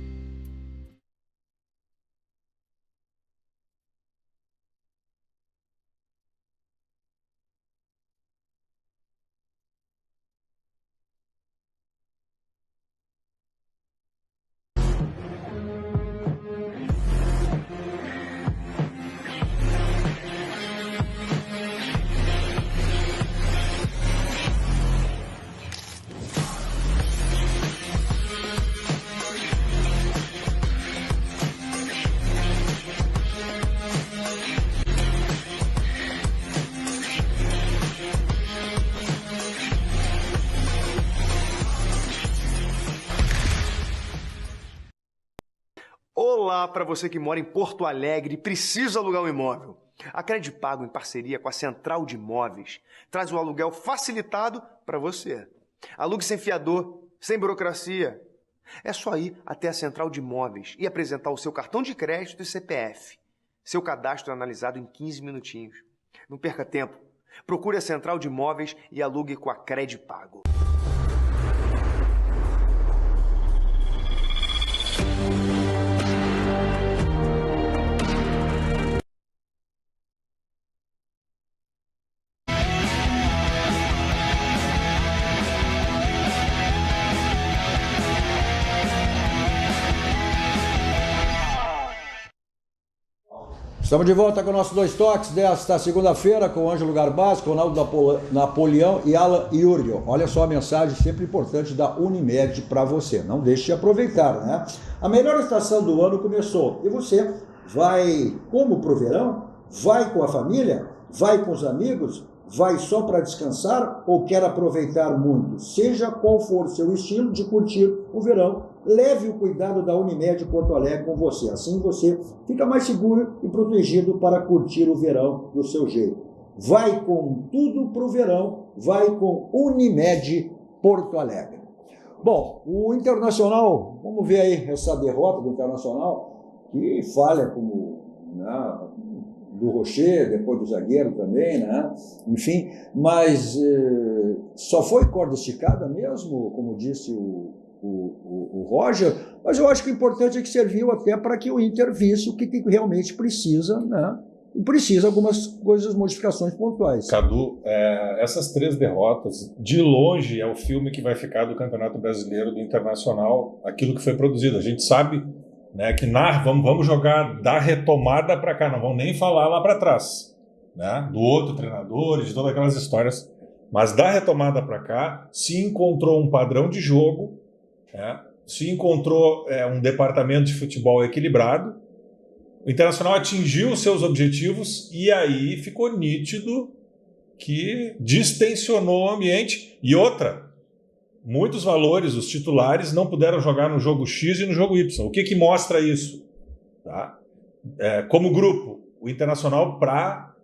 Olá para você que mora em Porto Alegre e precisa alugar um imóvel. A Credipago, em parceria com a Central de Imóveis, traz o aluguel facilitado para você. Alugue sem fiador, sem burocracia. É só ir até a Central de Imóveis e apresentar o seu cartão de crédito e CPF. Seu cadastro é analisado em 15 minutinhos. Não perca tempo. Procure a Central de Imóveis e alugue com a Credipago. Estamos de volta com o nosso Dois Toques desta segunda-feira com o Ângelo Garbaz, Ronaldo Napoleão e Alan Yurgel. Olha só a mensagem sempre importante da Unimed para você. Não deixe de aproveitar, né? A melhor estação do ano começou. E você vai como pro verão? Vai com a família? Vai com os amigos? Vai só para descansar ou quer aproveitar muito? Seja qual for o seu estilo de curtir o verão, leve o cuidado da Unimed Porto Alegre com você. Assim você fica mais seguro e protegido para curtir o verão do seu jeito. Vai com tudo para o verão, vai com Unimed Porto Alegre. Bom, o Internacional, vamos ver aí essa derrota do Internacional, que falha como... né, do Rocher, depois do zagueiro também, né? Enfim, mas só foi corda esticada mesmo, como disse o Roger, mas eu acho que o importante é que serviu até para que o Inter visse o que realmente precisa, né? E precisa algumas coisas, modificações pontuais. Cadu, essas 3 derrotas, de longe, é o filme que vai ficar do Campeonato Brasileiro do Internacional, aquilo que foi produzido. A gente sabe, né, que vamos jogar da retomada para cá, não vamos nem falar lá para trás, né, do outro treinador, de todas aquelas histórias, mas da retomada para cá se encontrou um padrão de jogo, né, se encontrou um departamento de futebol equilibrado, o Internacional atingiu os seus objetivos e aí ficou nítido que distensionou o ambiente. E outra, muitos valores, os titulares, não puderam jogar no jogo X e no jogo Y. O que mostra isso? Tá? Como grupo, o Internacional, para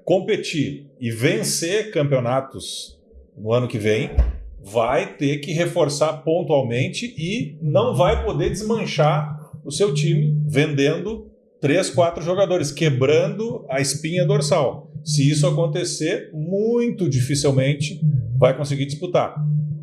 competir e vencer campeonatos no ano que vem, vai ter que reforçar pontualmente e não vai poder desmanchar o seu time vendendo 3, 4 jogadores, quebrando a espinha dorsal. Se isso acontecer, muito dificilmente vai conseguir disputar.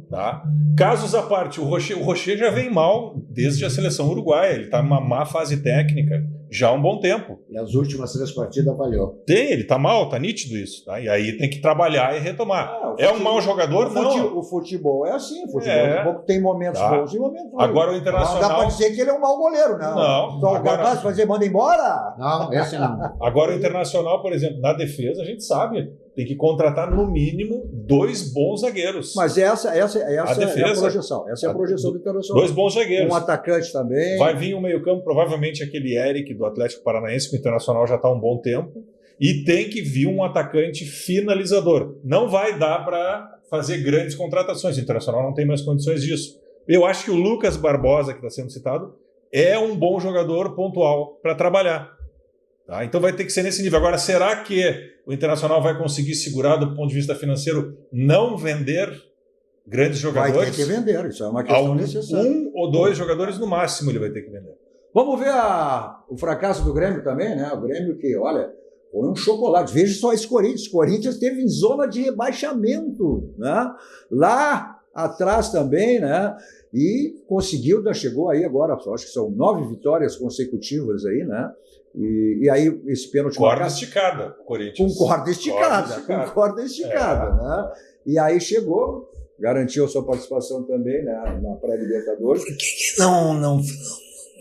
Tá? Casos à parte, o Rocher já vem mal desde a seleção uruguaia, ele está numa má fase técnica, já há um bom tempo. E as últimas 3 partidas falhou. Ele tá mal, tá nítido isso. Tá? E aí tem que trabalhar e retomar. É um mau jogador? Não. O futebol é assim. O futebol tem momentos bons e momentos ruins. Agora o Internacional... Não dá para dizer que ele é um mau goleiro, não. Não. Só capaz de fazer, manda embora? Não, esse não. Agora o Internacional, por exemplo, na defesa, a gente sabe, tem que contratar no mínimo 2 bons zagueiros. Mas essa é a defesa, projeção. Essa é a projeção do Internacional. 2 bons zagueiros. Um atacante também. Vai vir um meio-campo, provavelmente aquele Eric do Atlético Paranaense, que o Internacional já está há um bom tempo. E tem que vir um atacante finalizador. Não vai dar para fazer grandes contratações. O Internacional não tem mais condições disso. Eu acho que o Lucas Barbosa, que está sendo citado, é um bom jogador pontual para trabalhar. Tá? Então vai ter que ser nesse nível. Agora, será que o Internacional vai conseguir segurar, do ponto de vista financeiro, não vender grandes jogadores? Vai ter que vender, isso é uma questão necessária. 1 ou 2 jogadores no máximo ele vai ter que vender. Vamos ver o fracasso do Grêmio também, né? O Grêmio que, olha, foi um chocolate. Veja só esse Corinthians. O Corinthians esteve em zona de rebaixamento, né? Lá atrás também, né? E conseguiu, chegou aí agora, acho que são 9 vitórias consecutivas aí, né? E aí esse pênalti... Corda esticada, Corinthians. Com corda esticada, né? E aí chegou, garantiu a sua participação também, né, na pré-Libertadores. Por que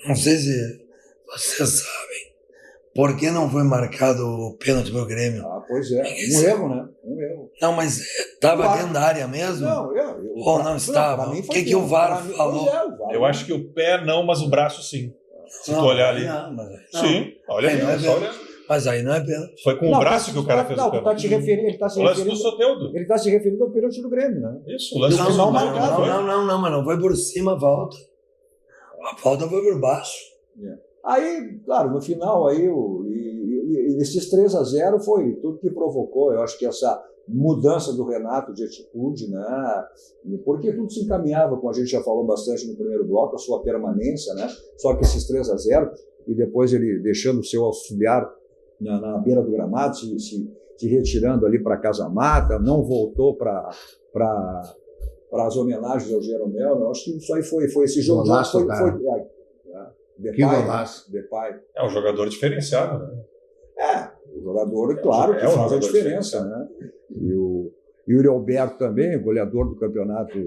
não sei se vocês sabem, por que não foi marcado o pênalti pro Grêmio? Pois é, um erro, né? Um erro. Não, mas estava dentro da área mesmo? Ou não estava? O que o VAR falou? Eu acho que o pé não, mas o braço sim. Se tu olhar ali. Sim, olha ali, mas aí não é pênalti. Foi com o braço que o cara fez o pênalti. Ele está se referindo do Soteldo. Ele está se referindo ao pênalti do Grêmio, né? Isso, o lance do Soteldo. Não, mas não foi por cima a falta. A falta foi por baixo. Aí, claro, no final, aí, esses 3-0 foi tudo que provocou, eu acho que essa mudança do Renato de atitude, né? Porque tudo se encaminhava, como a gente já falou bastante no primeiro bloco, a sua permanência, né? Só que esses 3-0, e depois ele deixando o seu auxiliar na beira do gramado, se retirando ali para Casa Mata, não voltou para as homenagens ao Jeromel, eu acho que isso aí foi esse jogo. Depay. É um jogador diferenciado, né? O jogador, claro, que faz a diferença, né? E o Yuri Alberto também, goleador do Campeonato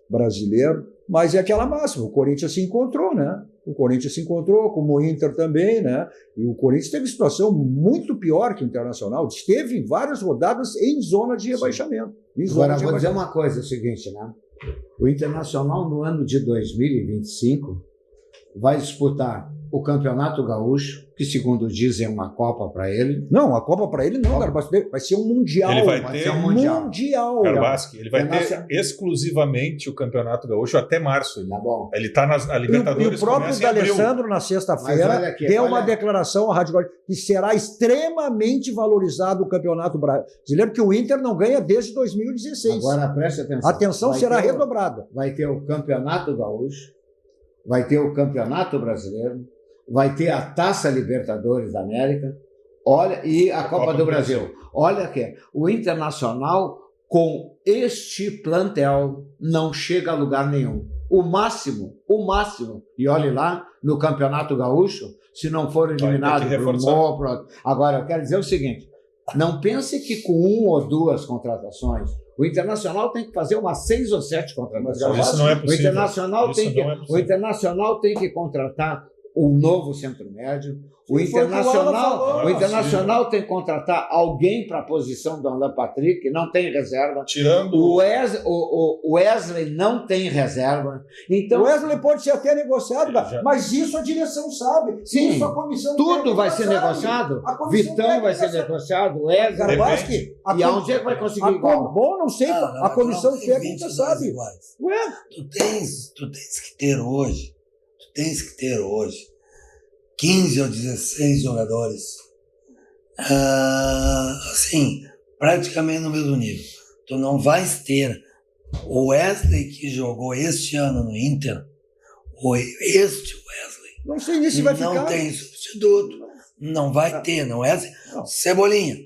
Brasileiro, mas é aquela máxima, o Corinthians se encontrou, né? O Corinthians se encontrou, como o Inter também, né? E o Corinthians teve situação muito pior que o Internacional, esteve em várias rodadas em zona de rebaixamento. Agora, vou dizer uma coisa, é o seguinte, né? O Internacional, no ano de 2025, vai disputar o Campeonato Gaúcho, que segundo dizem é uma Copa para ele. Não, a Copa para ele não, Garbaschi, vai ser um Mundial. Ele vai ter um Mundial. Garbaschi, ele vai ter exclusivamente o Campeonato Gaúcho até março. Tá bom. Ele está na Libertadores. E o próprio D'Alessandro, na sexta-feira, deu uma declaração à Rádio Guarani que será extremamente valorizado o Campeonato Brasileiro, que o Inter não ganha desde 2016. Agora preste atenção. A atenção será redobrada. Vai ter o Campeonato Gaúcho, vai ter o Campeonato Brasileiro, vai ter a Taça Libertadores da América, olha, e a Copa do Brasil. Olha que o Internacional, com este plantel, não chega a lugar nenhum. O máximo, e olhe lá, no Campeonato Gaúcho, se não for eliminado Agora, eu quero dizer o seguinte, não pense que com 1 ou 2 contratações, o Internacional tem que fazer umas 6 ou 7 contratações. Isso não é possível. O Internacional tem que contratar um novo centro médio. O Internacional tem que contratar alguém para a posição do Alan Patrick, que não tem reserva. Tirando o Wesley não tem reserva. Então, o Wesley pode ser até negociado, mas isso a direção sabe. Sim, isso a comissão tudo vai ser negociado. Vitão vai ser negociado. Wesley. E aonde é que vai conseguir igual? Bom, não sei. A comissão técnica sabe. Ué? Tu tens que ter hoje. 15 ou 16 jogadores, assim, praticamente no mesmo nível. Tu não vais ter o Wesley que jogou este ano no Inter, este Wesley. Não sei nem se vai ficar. Não tem substituto. Não vai ter, não é assim. Cebolinha,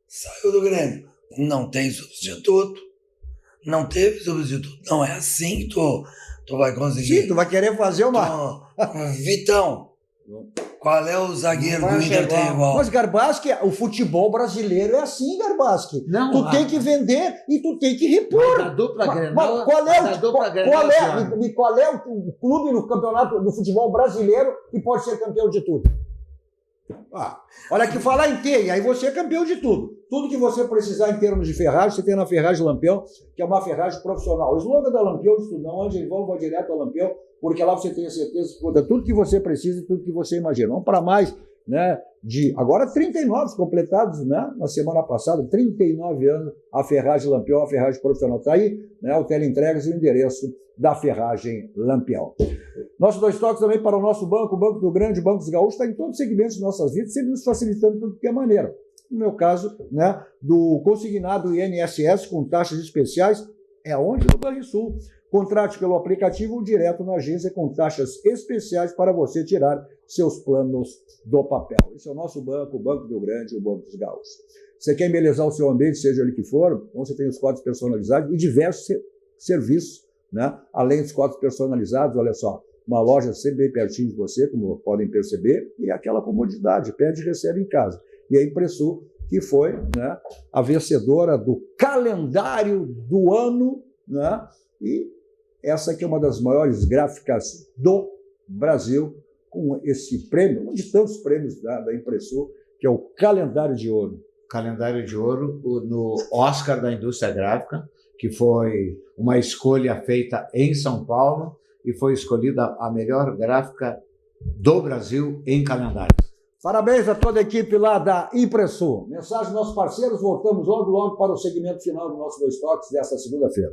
saiu do Grêmio. Não tem substituto. Não teve substituto. Não é assim que tu vai conseguir. Sim, tu vai querer fazer uma... Vitão. Qual é o zagueiro Não que o vai Inter chegar. tem igual? Mas, Garbaschi, o futebol brasileiro é assim, Garbaschi. Não, Tu tem que vender e tu tem que repor. Da dupla Mas Grenal, qual é, da dupla qual Grenal, é, Thiago. qual é o clube no campeonato do futebol brasileiro que pode ser campeão de tudo? Olha aqui, falar em ter, e aí você é campeão de tudo. Tudo que você precisar em termos de ferragem, você tem na Ferragem Lampião, que é uma ferragem profissional. O slogan da Lampião, estudão, onde vão, vou direto ao Lampião, porque lá você tem a certeza que conta tudo que você precisa e tudo que você imagina. Vamos para mais, né? Agora 39 completados, né? Na semana passada, 39 anos, a Ferragem Lampião, a ferragem profissional. Está aí, né? O teleentregas e o endereço da Ferragem Lampião. Nossos 2 toques também para o nosso banco, o Banco do Grande, o Banco dos Gaúchos, está em todos os segmentos de nossas vidas, sempre nos facilitando de qualquer maneira. No meu caso, né, do consignado INSS com taxas especiais, é onde? No Banrisul. Contrate pelo aplicativo ou direto na agência com taxas especiais para você tirar seus planos do papel. Esse é o nosso banco, o Banco do Grande, o Banco dos Gaúchos. Você quer embelezar o seu ambiente, seja ele que for, então você tem os quadros personalizados e diversos serviços, né? Além dos quadros personalizados, olha só, uma loja sempre bem pertinho de você, como podem perceber, e aquela comodidade, pede e recebe em casa. E a Impressul, que foi, né, a vencedora do calendário do ano, né? E essa aqui é uma das maiores gráficas do Brasil, com esse prêmio, um de tantos prêmios da Impressul, que é o calendário de ouro. Calendário de ouro no Oscar da Indústria Gráfica, que foi uma escolha feita em São Paulo e foi escolhida a melhor gráfica do Brasil em calendário. Parabéns a toda a equipe lá da Impressul. Mensagem dos nossos parceiros, voltamos logo para o segmento final do nosso 2 toques desta segunda-feira.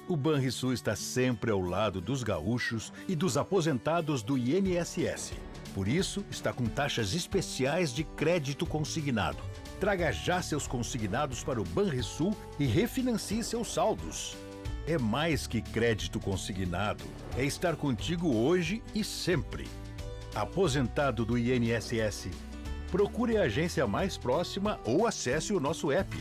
O Banrisul está sempre ao lado dos gaúchos e dos aposentados do INSS. Por isso, está com taxas especiais de crédito consignado. Traga já seus consignados para o Banrisul e refinancie seus saldos. É mais que crédito consignado, é estar contigo hoje e sempre. Aposentado do INSS, procure a agência mais próxima ou acesse o nosso app.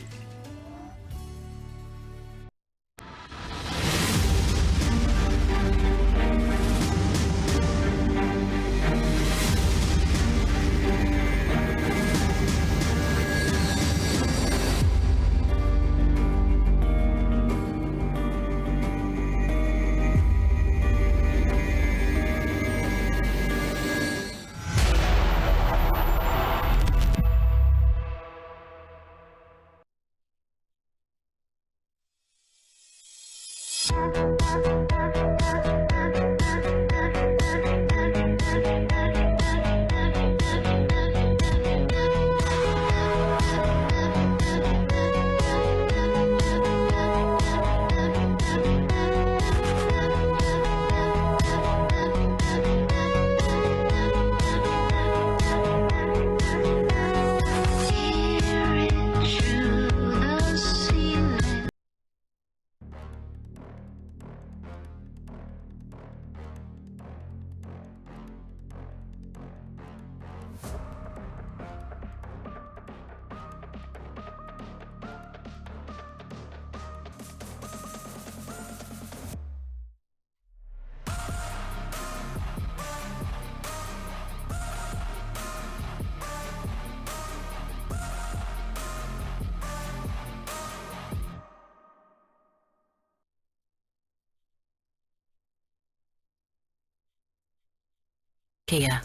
Kia,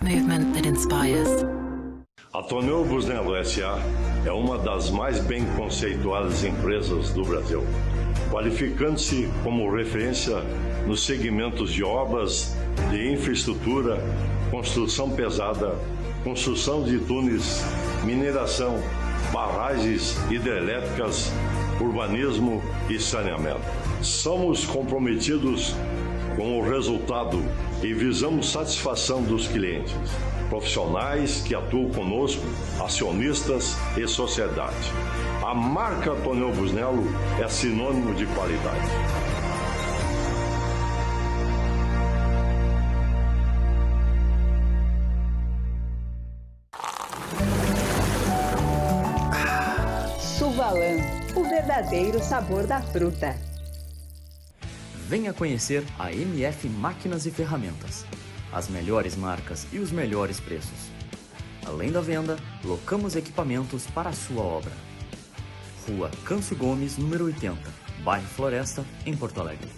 movement that inspires. A Tonel Busnello S.A. é uma das mais bem conceituadas empresas do Brasil, qualificando-se como referência nos segmentos de obras de infraestrutura, construção pesada, construção de túneis, mineração, barragens hidrelétricas, urbanismo e saneamento. Somos comprometidos com o resultado e visamos satisfação dos clientes, profissionais que atuam conosco, acionistas e sociedade. A marca Tonel Busnello é sinônimo de qualidade. o verdadeiro sabor da fruta. Venha conhecer a MF Máquinas e Ferramentas. As melhores marcas e os melhores preços. Além da venda, locamos equipamentos para a sua obra. Rua Câncio Gomes, número 80, bairro Floresta, em Porto Alegre.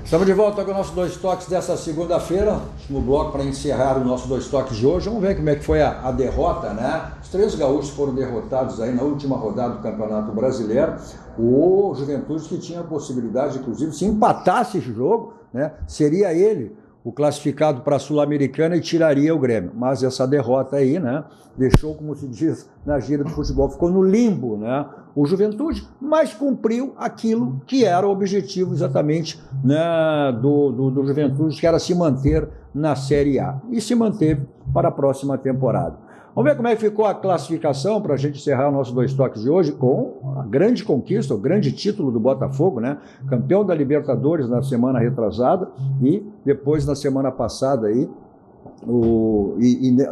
Estamos de volta com o nosso Dois Toques dessa segunda-feira, último bloco para encerrar o nosso Dois Toques de hoje. Vamos ver como é que foi a derrota, né? Os 3 gaúchos foram derrotados aí na última rodada do Campeonato Brasileiro. O Juventude, que tinha a possibilidade, inclusive, se empatasse esse jogo, né, seria ele o classificado para a Sul-Americana e tiraria o Grêmio. Mas essa derrota aí, né, deixou, como se diz na gíria do futebol, ficou no limbo, né, o Juventude, mas cumpriu aquilo que era o objetivo exatamente, né, do Juventude, que era se manter na Série A. E se manteve para a próxima temporada. Vamos ver como é que ficou a classificação para a gente encerrar o nosso Dois Toques de hoje com a grande conquista, o grande título do Botafogo, né? Campeão da Libertadores na semana retrasada e depois na semana passada aí,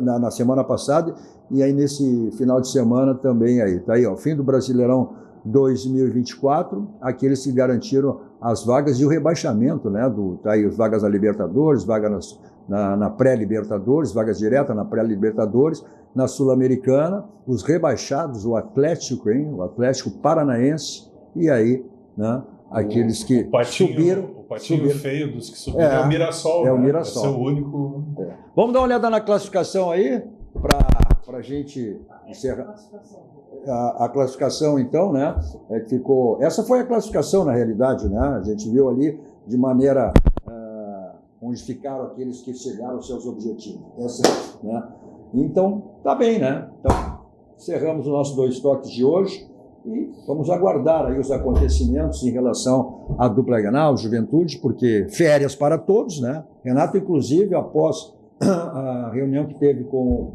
na semana passada e aí nesse final de semana também aí. Tá aí, ó, fim do Brasileirão 2024, aqueles que garantiram as vagas e o rebaixamento, né? Tá aí as vagas da Libertadores, vagas na pré-Libertadores, vagas diretas na pré-Libertadores, na Sul-Americana, os rebaixados, o Atlético Paranaense, e aí, né, aqueles que subiram. O patinho feio dos que subiram é o Mirassol. É o Mirassol. É o único. Vamos dar uma olhada na classificação aí, para a gente encerrar. A classificação, então, né, ficou... Essa foi a classificação, na realidade, né? A gente viu ali de maneira... onde ficaram aqueles que chegaram aos seus objetivos. Né? Então, tá bem, né? Então, encerramos o nosso Dois Toques de hoje e vamos aguardar aí os acontecimentos em relação à dupla Grenal, Juventude, porque férias para todos, né? Renato, inclusive, após a reunião que teve com o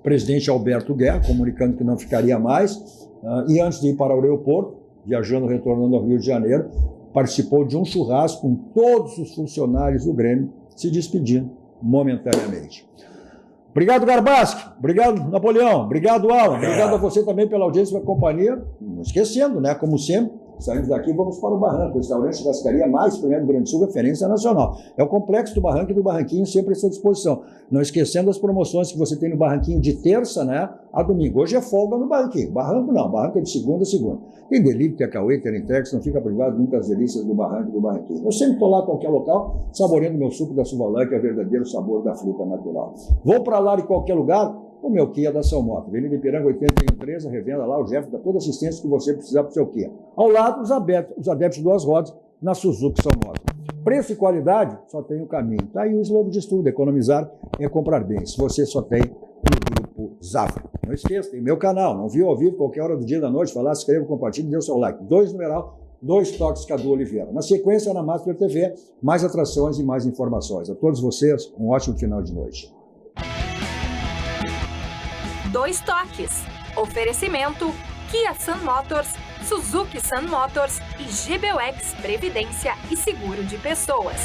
presidente Alberto Guerra, comunicando que não ficaria mais, e antes de ir para o aeroporto, viajando, retornando ao Rio de Janeiro, participou de um churrasco com todos os funcionários do Grêmio, se despedindo momentaneamente. Obrigado, Garbaschi. Obrigado, Napoleão. Obrigado, Alan. Obrigado a você também pela audiência e pela companhia. Não esquecendo, né? Como sempre, saímos daqui e vamos para o Barranco, o restaurante churrascaria mais premiado do Rio Grande do Sul, referência nacional. É o complexo do Barranco e do Barranquinho, sempre à sua disposição. Não esquecendo as promoções que você tem no Barranquinho de terça, né, a domingo. Hoje é folga no Barranquinho. Barranco não, Barranco é de segunda a segunda. Tem delivery, tem acauê, tem entrega, não fica privado nunca as delícias do Barranco e do Barranquinho. Eu sempre estou lá em qualquer local, saboreando meu suco da Suvalã, que é o verdadeiro sabor da fruta natural. Vou para lá em qualquer lugar, o meu Kia da São Moto. Avenida Ipiranga 8113, revenda lá, o Jeff dá toda a assistência que você precisar para o seu Kia. Ao lado, os adeptos de 2 rodas na Suzuki São Moto. Preço e qualidade, só tem um caminho. Tá aí o slogan de estudo, economizar é comprar bem. Se você só tem no Grupo Zafra. Não esqueça, tem meu canal, não viu ao vivo, qualquer hora do dia da noite, falar, se inscreva, compartilhe, dê o seu like. 2 numeral, 2 toques Cadu Oliveira. Na sequência, na Master TV, mais atrações e mais informações. A todos vocês, um ótimo final de noite. 2 Toques. Oferecimento Kia Sun Motors, Suzuki Sun Motors e GBUX Previdência e Seguro de Pessoas.